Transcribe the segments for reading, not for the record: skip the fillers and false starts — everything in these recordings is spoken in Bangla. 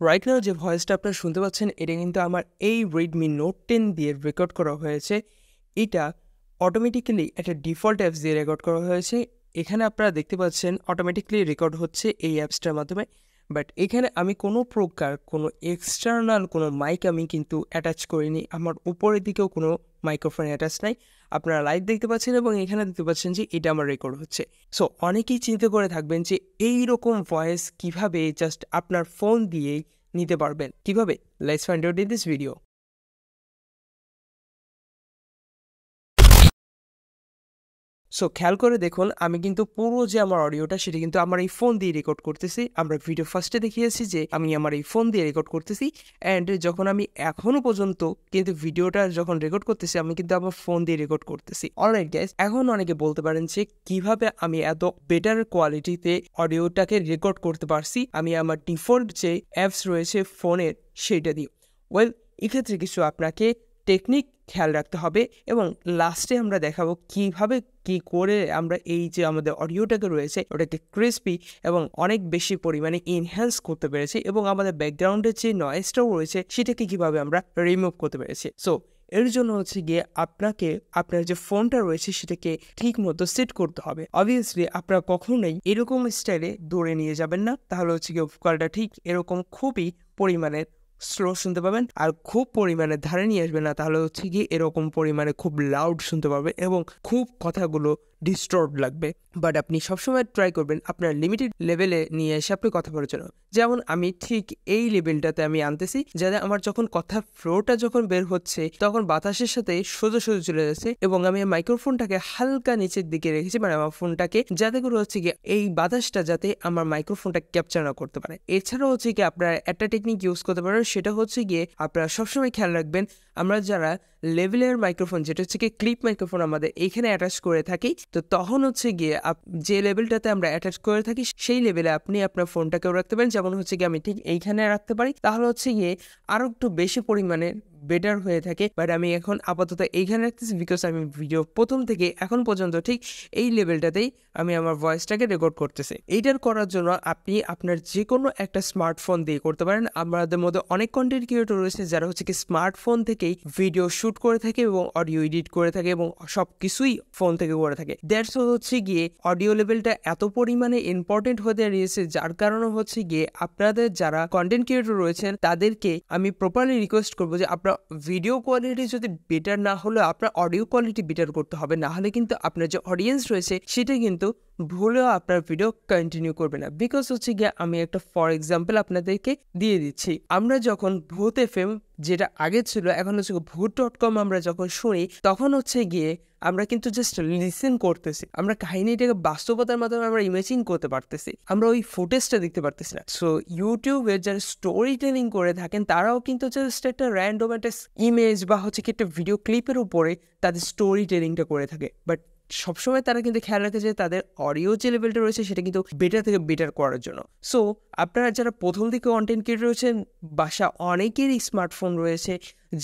রাইট নাও যে ভয়েসটা আপনারা শুনতে পাচ্ছেন এটা কিন্তু আমার এই Redmi Note 10 দিয়ে রেকর্ড করা হয়েছে। এটা অটোমেটিক্যালি একটা ডিফল্ট অ্যাপস দিয়ে রেকর্ড করা হয়েছে। এখানে আপনারা দেখতে পাচ্ছেন অটোমেটিক্যালি রেকর্ড হচ্ছে এই অ্যাপসটার মাধ্যমে। বাট এখানে আমি কোনো প্রকার কোনো এক্সটার্নাল কোনো মাইক আমি কিন্তু অ্যাটাচ করিনি। আমার উপরের দিকেও কোনো মাইক্রোফোন অ্যাটাচ নাই। আপনারা লাইভ দেখতে পাচ্ছেন এবং এখানে দেখতে পাচ্ছেন যে এটা আমার রেকর্ড হচ্ছে। সো অনেকেই চিন্তা করে থাকবেন যে এইরকম ভয়েস কিভাবে জাস্ট আপনার ফোন দিয়েই নিতে পারবেন। কিভাবে? Let's find out in this video. So খেয়াল করে দেখুন আমি কিন্তু পুরো যে আমার অডিওটা সেটা কিন্তু আমার এই ফোন দিয়ে রেকর্ড করতেছি। আমরা ভিডিও ফার্স্টে দেখিয়েছি যে আমি আমার এই ফোন দিয়ে রেকর্ড করতেছি অ্যান্ড যখন আমি এখনও পর্যন্ত কিন্তু ভিডিওটা যখন রেকর্ড করতেছি আমি কিন্তু আমার ফোন দিয়ে রেকর্ড করতেছি। অলরাইট গাইস, এখন অনেকে বলতে পারেন যে কিভাবে আমি এত বেটার কোয়ালিটিতে অডিওটাকে রেকর্ড করতে পারছি আমি আমার ডিফল্ট যে অ্যাপস রয়েছে ফোনের সেইটা দিয়ে। ওয়েল, এক্ষেত্রে কিছু আপনাকে টেকনিক খেয়াল রাখতে হবে এবং লাস্টে আমরা দেখাবো কিভাবে কি করে আমরা এই যে আমাদের অডিওটাকে রয়েছে ওটাকে ক্রিস্পি এবং অনেক বেশি পরিমাণে এনহ্যান্স করতে পেরেছি এবং আমাদের ব্যাকগ্রাউন্ডের যে নয়েজটাও রয়েছে সেটাকে কিভাবে আমরা রিমুভ করতে পেরেছি। সো এর জন্য হচ্ছে গিয়ে আপনাকে আপনার যে ফোনটা রয়েছে সেটাকে ঠিক মতো সেট করতে হবে। অবভিয়াসলি আপনারা কখনোই এরকম স্টাইলে দৌড়ে নিয়ে যাবেন না, তাহলে হচ্ছে গিয়ে ভোকালটা ঠিক এরকম খুবই পরিমাণের স্লো শুনতে পাবেন। আর খুব পরিমাণে ধারে নিয়ে আসবে না, তাহলে হচ্ছে কি এরকম পরিমাণে খুব লাউড শুনতে পারবে এবং খুব কথাগুলো ডিস্টর্ব লাগবে। বাট আপনি সবসময় ট্রাই করবেন আপনার লিমিটেড লেভেলে নিয়ে এসে আপনি কথা বলার জন্য। যেমন আমি ঠিক এই লেভেলটাতে আমি আনতেছি যাতে আমার যখন কথা ফ্লোটা যখন বের হচ্ছে তখন বাতাসের সাথে সোজা সোজা চলে যাচ্ছে এবং আমি মাইক্রোফোনটাকে হালকা নিচের দিকে রেখেছি, মানে আমার ফোনটাকে, যাতে করে হচ্ছে কি এই বাতাসটা যাতে আমার মাইক্রোফোনটা ক্যাপচার না করতে পারে। এছাড়াও হচ্ছে কি আপনারা একটা টেকনিক ইউজ করতে পারেন, সেটা হচ্ছে গিয়ে আপনারা সবসময় খেয়াল রাখবেন আমরা যারা লেভেলের মাইক্রোফোন যেটা হচ্ছে কি ক্লিপ মাইক্রোফোন আমাদের এইখানে অ্যাটাচ করে থাকি, তো তখন হচ্ছে গিয়ে যে লেভেলটাতে আমরা অ্যাটাচ করে থাকি সেই লেভেলে আপনি আপনার ফোনটাকেও রাখতে পারেন। যেমন হচ্ছে কি আমি ঠিক এইখানে রাখতে পারি, তাহলে হচ্ছে গিয়ে আরও একটু বেশি পরিমাণে বেটার হয়ে থাকে। বাট আমি এখন আপাতত এইখানে রাখতেছি বিকজ আমি ভিডিও প্রথম থেকে এখন পর্যন্ত ঠিক এই লেভেলটাতেই আমি আমার ভয়েসটাকে রেকর্ড করতেছি। এইটার করার জন্য আপনি আপনার যে কোনো একটা স্মার্টফোন দিয়ে করতে পারেন। আমাদের মধ্যে অনেক কন্টেন্ট ক্রিয়েটর রয়েছে যারা হচ্ছে কি স্মার্টফোন থেকেই ভিডিও শ্যুট করে থাকে এবং অডিও এডিট করে থাকে এবং সব কিছুই ফোন থেকে করে থাকে। দ্যাটস হচ্ছে গিয়ে অডিও লেভেলটা এত পরিমাণে ইম্পর্টেন্ট হতে রয়েছে, যার কারণে হচ্ছে গিয়ে আপনাদের যারা কন্টেন্ট ক্রিয়েটর রয়েছেন তাদেরকে আমি প্রপারলি রিকোয়েস্ট করবো যে আপনার ভিডিও কোয়ালিটি যদি বেটার না হলে আপনার অডিও কোয়ালিটি বেটার করতে হবে, না হলে কিন্তু আপনার যে অডিয়েন্স রয়েছে সেটা কিন্তু ভুলেও আপনার ভিডিও কন্টিনিউ করবে না। বিকজ হচ্ছে গিয়ে আমি একটা ফর এক্সাম্পল আপনাদেরকে দিয়ে দিচ্ছি। আমরা যখন ভূত FM যেটা আগে ছিল এখন হচ্ছে ভূত.com আমরা যখন শুনি তখন হচ্ছে গিয়ে আমরা কিন্তু জাস্ট লিসেন করতেছি, আমরা কাহিনীটাকে বাস্তবতার মাধ্যমে আমরা ইমেজিন করতে পারতেছি, আমরা ওই ফুটেজটা দেখতে পারতেছি না। সো ইউটিউবে যারা স্টোরি টেলিং করে থাকেন তারাও কিন্তু জাস্ট একটা র্যান্ডম একটা ইমেজ বা হচ্ছে কি একটা ভিডিও ক্লিপের উপরে তাদের স্টোরি টেলিংটা করে থাকে। বাট সবসময় তারা কিন্তু খেয়াল রাখে যে তাদের অডিও যে লেভেলটা রয়েছে সেটা কিন্তু বেটার থেকে বেটার করার জন্য। সো আপনারা যারা প্রথম দিকে কন্টেন্ট ক্রিয়েটর রয়েছেন, বাসা অনেকেরই স্মার্টফোন রয়েছে,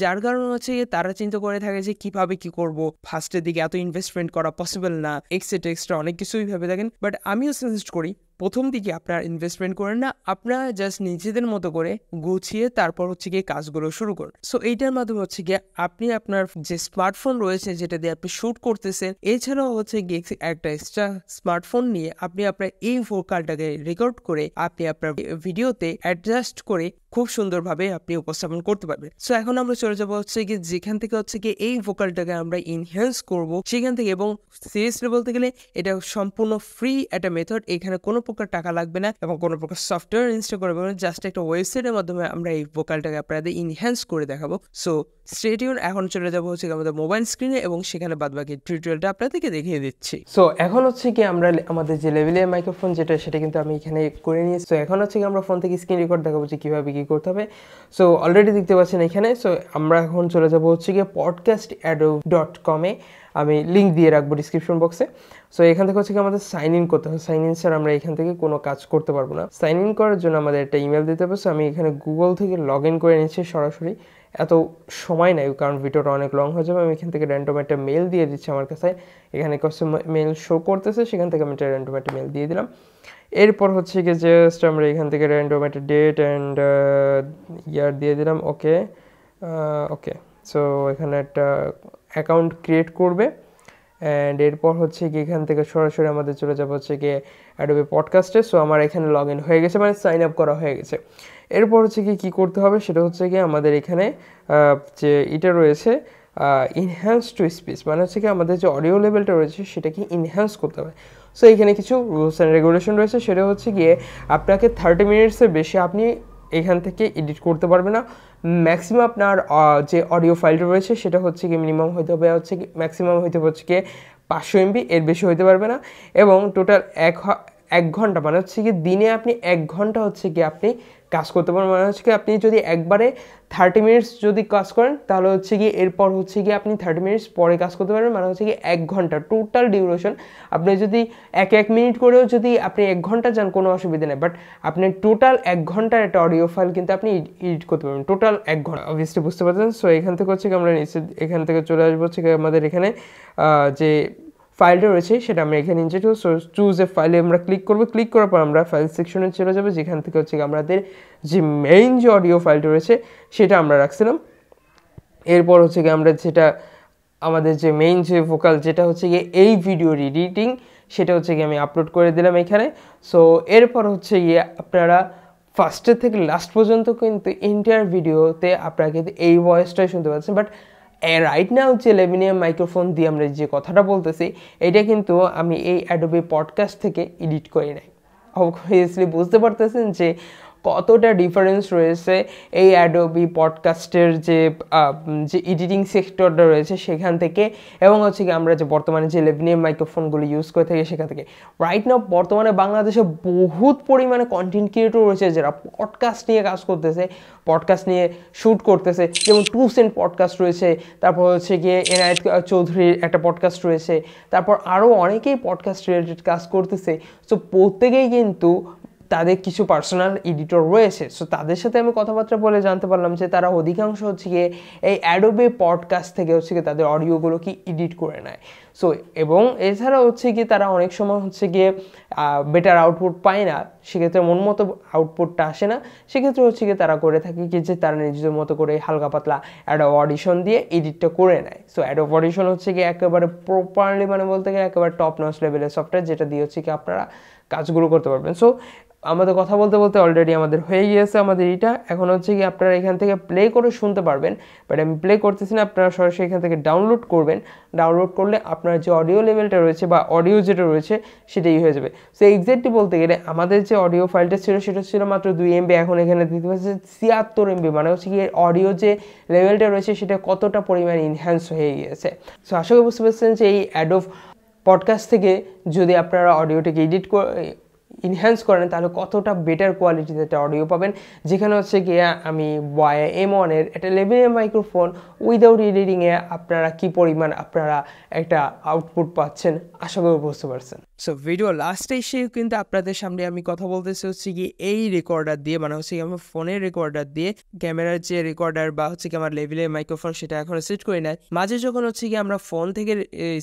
যার কারণে হচ্ছে তারা চিন্তা করে থাকে যে কিভাবে কি করব, ফার্স্টের দিকে এত ইনভেস্টমেন্ট করা পসিবল না, এক্সট্রা অনেক কিছুই ভেবে থাকেন। বাট আমিও সাজেস্ট করি প্রথম দিকে আপনারা ইনভেস্টমেন্ট করেন না, আপনারা জাস্ট নিজেদের মতো করে গুছিয়ে তারপর হচ্ছে গিয়ে কাজগুলো শুরু করুন। সো এইটার মাধ্যমে হচ্ছে গিয়ে আপনি আপনার যে স্মার্টফোন রয়েছে যেটা দিয়ে আপনি শ্যুট করতেছেন, এছাড়াও হচ্ছে গিয়ে একটা এক্সট্রা স্মার্টফোন নিয়ে আপনি আপনার এই ভোকালটাকে রেকর্ড করে আপনি আপনার ভিডিওতে অ্যাডজাস্ট করে খুব সুন্দরভাবে আপনি উপস্থাপন করতে পারবেন। সো এখন আমরা চলে যাবো হচ্ছে গিয়ে যেখান থেকে হচ্ছে গিয়ে এই ভোকালটাকে আমরা ইনহ্যান্স করব সেখান থেকে, এবং সিরিয়াসলি বলতে গেলে এটা সম্পূর্ণ ফ্রি একটা মেথড। এখানে কোনো প্রকার টাকা লাগবে না এবং কোনো প্রকার সফটওয়্যার ইনস্টল করবে না, জাস্ট একটা ওয়েবসাইটের মাধ্যমে আমরা এই ভোকালটাকে আপনাদের ইনহ্যান্স করে দেখাবো। সো স্টে টিউন, এখন চলে যাবো হচ্ছে আমাদের মোবাইল স্ক্রিনে এবং সেখানে বাদবাকি টিউটোরিয়ালটা আপনাদেরকে দেখিয়ে দিচ্ছি। সো এখন হচ্ছে কি আমরা আমাদের যে লেভেলের মাইক্রোফোন যেটা সেটা কিন্তু আমি এখানে করে নিয়েছি। সো এখন হচ্ছে কি আমরা ফোন থেকে স্ক্রিন রেকর্ড দেখাবো যে কীভাবে কী করতে হবে। সো অলরেডি দেখতে পাচ্ছেন এখানে। সো আমরা এখন চলে যাবো হচ্ছে গিয়ে podcastadobe.com-এ, আমি লিঙ্ক দিয়ে রাখবো ডিসক্রিপশন বক্সে। সো এখান থেকে হচ্ছে কি আমাদের সাইন ইন করতে হবে। সাইন ইন স্যার আমরা এখান থেকে কোনো কাজ করতে পারবো না। সাইন ইন করার জন্য আমাদের একটা ইমেল দিতে হবে। সো আমি এখানে গুগল থেকে লগ ইন করে নিচ্ছি সরাসরি, এত সময় নাই কারণ ভিডিওটা অনেক লং হয়ে যাবে। আমি এখান থেকে র্যান্ডম একটা মেল দিয়ে দিচ্ছি আমার কাছে, এখানে মেল শো করতেছে, সেখান থেকে আমি একটা র্যান্ডম একটা মেল দিয়ে দিলাম। এরপর হচ্ছে কি জাস্ট আমরা এখান থেকে র্যান্ডম একটা ডেট অ্যান্ড ইয়ার দিয়ে দিলাম। ওকে ওকে, সো এখানে একটা অ্যাকাউন্ট ক্রিয়েট করবে অ্যান্ড এরপর হচ্ছে কি এখান থেকে সরাসরি আমাদের চলে যাবে হচ্ছে গিয়ে অ্যাডোবে পডকাস্টে। সো আমার এখানে লগ ইন হয়ে গেছে, মানে সাইন আপ করা হয়ে গেছে। এরপর হচ্ছে কি কী করতে হবে সেটা হচ্ছে কি আমাদের এখানে যে এটা রয়েছে ইনহ্যান্স টু স্পিচ, মানে হচ্ছে কি আমাদের যে অডিও লেভেলটা রয়েছে সেটাকে ইনহ্যান্স করতে হবে। সো এখানে কিছু রুলস অ্যান্ড রেগুলেশন রয়েছে, সেটা হচ্ছে গিয়ে আপনাকে 30 মিনিটসের বেশি আপনি এখান থেকে এডিট করতে পারবে না। ম্যাক্সিমাম আপনার যে অডিও ফাইলটা রয়েছে সেটা হচ্ছে কি মিনিমাম হইতে হবে হচ্ছে কি ম্যাক্সিমাম হইতে হচ্ছে কি 500 MB, এর বেশি হইতে পারবে না। এবং টোটাল এক ঘন্টা, মানে হচ্ছে কি দিনে আপনি 1 ঘন্টা হচ্ছে কি আপনি কাজ করতে পারবেন। মানে হচ্ছে কি আপনি যদি একবারে 30 মিনিটস যদি কাজ করেন তাহলে হচ্ছে কি এরপর হচ্ছে কি আপনি 30 মিনিটস পরে কাজ করতে পারবেন, মানে হচ্ছে কি 1 ঘন্টা টোটাল ডিউরেশন। আপনি যদি 1 মিনিট করেও যদি আপনি 1 ঘন্টা যান কোনো অসুবিধা নেই, বাট আপনি টোটাল 1 ঘন্টার একটা অডিও ফাইল কিন্তু আপনি এডিট করতে পারবেন টোটাল 1 ঘন্টা। অবভিয়াসলি বুঝতে পারছেন। সো এখান থেকে হচ্ছে কি আমরা নিচে এখান থেকে চলে আসবো হচ্ছে কি আমাদের এখানে যে ফাইলটা রয়েছে সেটা আমরা এখানে নিচে চুজ এ ফাইলে আমরা ক্লিক করবো। ক্লিক করার পর আমরা ফাইল সেকশনে চলে যাবো, যেখান থেকে হচ্ছে আমাদের যে মেইন যে অডিও ফাইলটা রয়েছে সেটা আমরা রাখছিলাম। এরপর হচ্ছে কি আমরা যেটা আমাদের যে মেইন যে ভোকাল যেটা হচ্ছে গিয়ে এই ভিডিওর এডিটিং, সেটা হচ্ছে গিয়ে আমি আপলোড করে দিলাম এখানে। সো এরপর হচ্ছে গিয়ে আপনারা ফার্স্টের থেকে লাস্ট পর্যন্ত কিন্তু এন্টায়ার ভিডিওতে আপনারা কিন্তু এই ভয়েসটাই শুনতে পাচ্ছেন। বাট রাইট নাও যে লেভিনিয়াম মাইক্রোফোন দিয়ে আমরা যে কথাটা বলতেছি এটা কিন্তু আমি এই অ্যাডোবি পডকাস্ট থেকে এডিট করি নাই। অবভিয়াসলি বুঝতে পারতেছেন যে কতটা ডিফারেন্স রয়েছে এই অ্যাডোবি পডকাস্টের যে এডিটিং সেক্টরটা রয়েছে সেখান থেকে, এবং হচ্ছে কি আমরা যে বর্তমানে যে লেভিনিয়াম মাইক্রোফোনগুলো ইউজ করে থাকি সেখান থেকে। রাইট নাও বর্তমানে বাংলাদেশে বহুত পরিমাণে কন্টেন্ট ক্রিয়েটর রয়েছে যারা পডকাস্ট নিয়ে কাজ করতেছে, পডকাস্ট নিয়ে শ্যুট করতেছে। যেমন 2 সেন্ট পডকাস্ট রয়েছে, তারপর হচ্ছে গিয়ে এনায়েত চৌধুরীর একটা পডকাস্ট রয়েছে, তারপর আরও অনেকেই পডকাস্ট রিলেটেড কাজ করতেছে। সো প্রত্যেকেই কিন্তু তাদের কিছু পার্সোনাল এডিটর রয়েছে। সো তাদের সাথে আমি কথাবার্তা বলে জানতে পারলাম যে তারা অধিকাংশ হচ্ছে গিয়ে এই অ্যাডোবে পডকাস্ট থেকে হচ্ছে গিয়ে তাদের অডিওগুলো কি এডিট করে নেয়। সো এবং এছাড়া হচ্ছে গিয়ে তারা অনেক সময় হচ্ছে গিয়ে বেটার আউটপুট পায় না, সেক্ষেত্রে মন মতো আউটপুটটা আসে না, সেক্ষেত্রে হচ্ছে গিয়ে তারা করে থাকে কি যে তারা নিজেদের মতো করে হালকা পাতলা অ্যাডোব অডিশন দিয়ে এডিটটা করে নেয়। সো অ্যাডোব অডিশন হচ্ছে গিয়ে একেবারে প্রপারলি, মানে বলতে গেলে একেবারে টপ নচ লেভেলের সফটওয়্যার, যেটা দিয়ে হচ্ছে কি আপনারা কাজগুলো করতে পারবেন। সো আমাদের কথা বলতে বলতে অলরেডি আমাদের হয়ে গিয়েছে আমাদের এটা। এখন হচ্ছে কি আপনারা এখান থেকে প্লে করে শুনতে পারবেন, বাট আমি প্লে করতেছি না, আপনারা সরাসরি এখান থেকে ডাউনলোড করবেন। ডাউনলোড করলে আপনার যে অডিও লেভেলটা রয়েছে বা অডিও যেটা রয়েছে সেটাই হয়ে যাবে। সো এক্স্যাক্টলি বলতে গেলে আমাদের যে অডিও ফাইলটা ছিল সেটা ছিল মাত্র 2 MB, এখন এখানে দিতে পারছে 76 MB, মানে হচ্ছে কি অডিও যে লেভেলটা রয়েছে সেটা কতটা পরিমাণে ইনহ্যান্স হয়ে গিয়েছে। সো আশা করি বুঝতে পারছেন যে এই অ্যাডোব পডকাস্ট থেকে যদি আপনারা অডিওটাকে ইনহ্যান্স করেন তাহলে কতটা বেটার কোয়ালিটিতে একটা অডিও পাবেন, যেখানে হচ্ছে গিয়ে আমি ওয়াই M1-এর একটা লেভিনিয়াম মাইক্রোফোন উইদাউট এডিটিংয়ে আপনারা কি পরিমাণ আপনারা একটা আউটপুট পাচ্ছেন আশা করি বুঝতে পারছেন। সো ভিডিও লাস্টে এসে কিন্তু আপনাদের সামনে আমি কথা বলতেছি হচ্ছে কি এই রেকর্ডার দিয়ে, মানে হচ্ছে কি আমার ফোনের রেকর্ডার দিয়ে, ক্যামেরার যে রেকর্ডার বা হচ্ছে কি আমার লেভেলের মাইক্রোফোন সেটা এখনো সেট করি নাই। মাঝে যখন হচ্ছে কি আমরা ফোন থেকে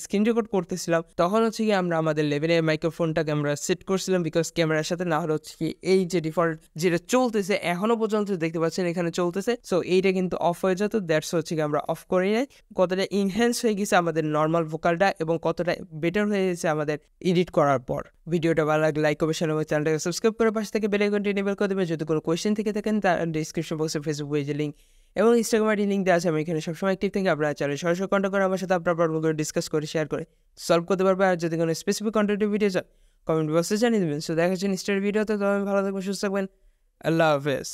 স্ক্রিন রেকর্ড করতেছিলাম তখন হচ্ছে কি আমরা আমাদের লেভেলের মাইক্রোফোনটাকে আমরা সেট করছিলাম, বিকজ ক্যামেরার সাথে না হলে হচ্ছে কি এই যে ডিফল্ট যেটা চলতেছে এখনো পর্যন্ত দেখতে পাচ্ছেন এখানে চলতেছে, সো এইটা কিন্তু অফ হয়ে যেত। দ্যাটস হচ্ছে কি আমরা অফ করি নাই। কতটা ইনহ্যান্স হয়ে গেছে আমাদের নর্মাল ভোকালটা এবং কতটা বেটার হয়ে গেছে আমাদের এডিট করার পর। ভিডিওটা ভালো লাগলে লাইক করবেন এবং চ্যানেলটাকে সাবস্ক্রাইব করে পাশে থেকে বেল আইকনটি এনেবল করে দেবেন। যদি কোনো কোয়েশ্চেন থেকে থাকেন তার ডিসক্রিপশন বক্সে ফেসবুক পেজের লিঙ্ক এবং ইনস্টাগ্রাম আইডি লিঙ্ক দেওয়া আছে। আমি এখানে সবসময় অ্যাক্টিভ থাকি, আপনারা চ্যানেলে সরাসরি কন্ট্যাক্ট করে আমার সাথে আপনার প্রবলেমগুলো ডিসকাস করে শেয়ার করে সলভ করতে পারবে। আর যদি কোনো স্পেসিফিক কন্টেন্টের ভিডিও চান কমেন্ট বক্সে জানিয়ে দেবেন। সো দেখা হচ্ছে নেক্সট ভিডিওতে। তো আমি ভালো থাকবেন, সুস্থ থাকবেন, আল্লাহ হাফেজ।